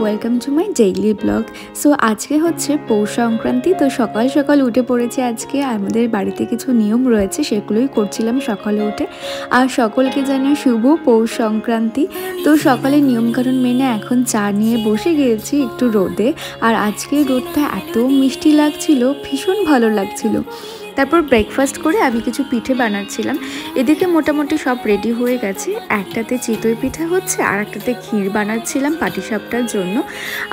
Welcome to my daily blog. So আজকে হচ্ছে পৌষ সংক্রান্তি। তো সকাল সকাল উঠে পড়েছি। আজকে আমাদের বাড়িতে কিছু নিয়ম রয়েছে, সেগুলোই করছিলাম সকালে উঠে। আর সকলকে জানাই শুভ পৌষ সংক্রান্তি। তো সকালে নিয়মকানুন মেনে এখন চা নিয়ে বসে গিয়েছি একটু রোদে। আর আজকে রোদটা এত মিষ্টি লাগছিল, ভীষণ ভালো লাগছিল। তারপর ব্রেকফাস্ট করে আমি কিছু পিঠে বানাচ্ছিলাম। এদিকে মোটামুটি সব রেডি হয়ে গেছে। একটাতে চিতই পিঠা হচ্ছে, আর একটাতে ক্ষীর বানাচ্ছিলাম পাটিসাপটার জন্য।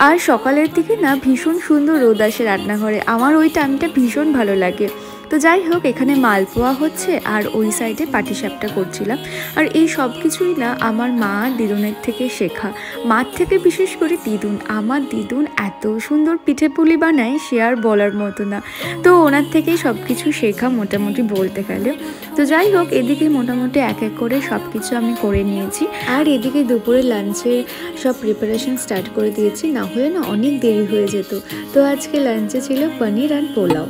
আর সকালের দিকে না ভীষণ সুন্দর রোদ আসে রান্নাঘরে, আমার ওই টাইমটা ভীষণ ভালো লাগে। তো যাই হোক, এখানে মালপোয়া হচ্ছে আর ওই সাইডে পাটিসাপটা করছিলাম। আর এই সব কিছুই না আমার মা দিদুনের থেকে শেখা। মার থেকে বিশেষ করে দিদুন, আমার দিদুন এত সুন্দর পিঠে পুলি বানায় সে আর বলার মতো না। তো ওনার থেকেই সব কিছু শেখা মোটামুটি বলতে গেলে। তো যাই হোক, এদিকে মোটামুটি এক এক করে সব কিছু আমি করে নিয়েছি। আর এদিকে দুপুরে লাঞ্চে সব প্রিপারেশন স্টার্ট করে দিয়েছি, না হলে না অনেক দেরি হয়ে যেত। তো আজকে লাঞ্চে ছিল পনির আর পোলাও।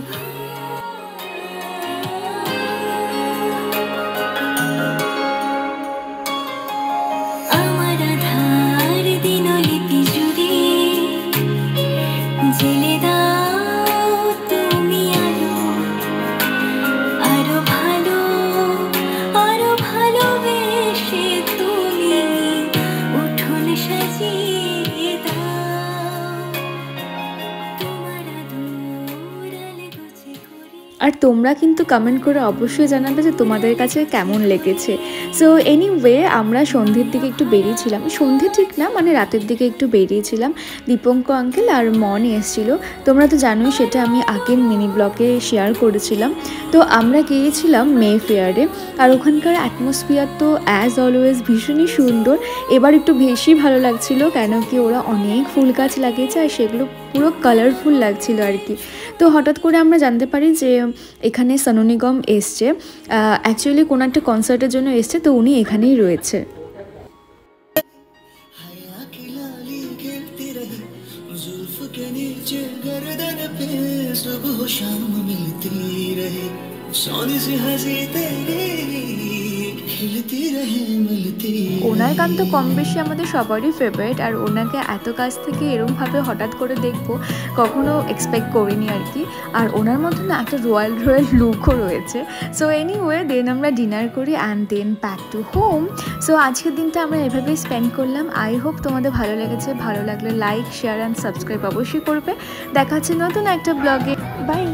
আর তোমরা কিন্তু কমেন্ট করে অবশ্যই জানাবে যে তোমাদের কাছে কেমন লেগেছে। সো এনিওয়ে, আমরা সন্ধ্যের দিকে একটু বেরিয়েছিলাম, সন্ধ্যে ঠিক না মানে রাতের দিকে একটু বেরিয়েছিলাম। দীপঙ্কর আঙ্কেল আর মন এসেছিলো, তোমরা তো জানোই, সেটা আমি আগের মিনি ব্লগে শেয়ার করেছিলাম। তো আমরা গিয়েছিলাম মে ফেয়ারে। আর ওখানকার অ্যাটমসফিয়ার তো অ্যাজ অলওয়েজ ভীষণই সুন্দর। এবার একটু বেশি ভালো লাগছিল, কেন কি ওরা অনেক ফুল গাছ লাগিয়েছে আর সেগুলো পুরো কালারফুল লাগছিল আর কি। তো হঠাৎ করে আমরা জানতে পারি যে এখানে সোনু নিগম এসছে, অ্যাকচুয়ালি কোনো একটা কনসার্টের জন্য এসছে। তো উনি এখানেই রয়েছে। ওনার গান তো কম বেশি আমাদের সবারই ফেভারিট। আর ওনাকে এত কাছ থেকে এরমভাবে হঠাৎ করে দেখবো কখনো এক্সপেক্ট করিনি আর কি। আর ওনার মধ্যে না একটা রয়্যাল লুকও রয়েছে। সো এনিওয়ে, দেন আমরা ডিনার করি and then back to home. So আজকের দিনটা আমরা এভাবেই স্পেন্ড করলাম। আই হোপ তোমাদের ভালো লেগেছে। ভালো লাগলে লাইক, শেয়ার অ্যান্ড সাবস্ক্রাইব অবশ্যই করবে। দেখা হচ্ছে নতুন একটা ব্লগে। বাই।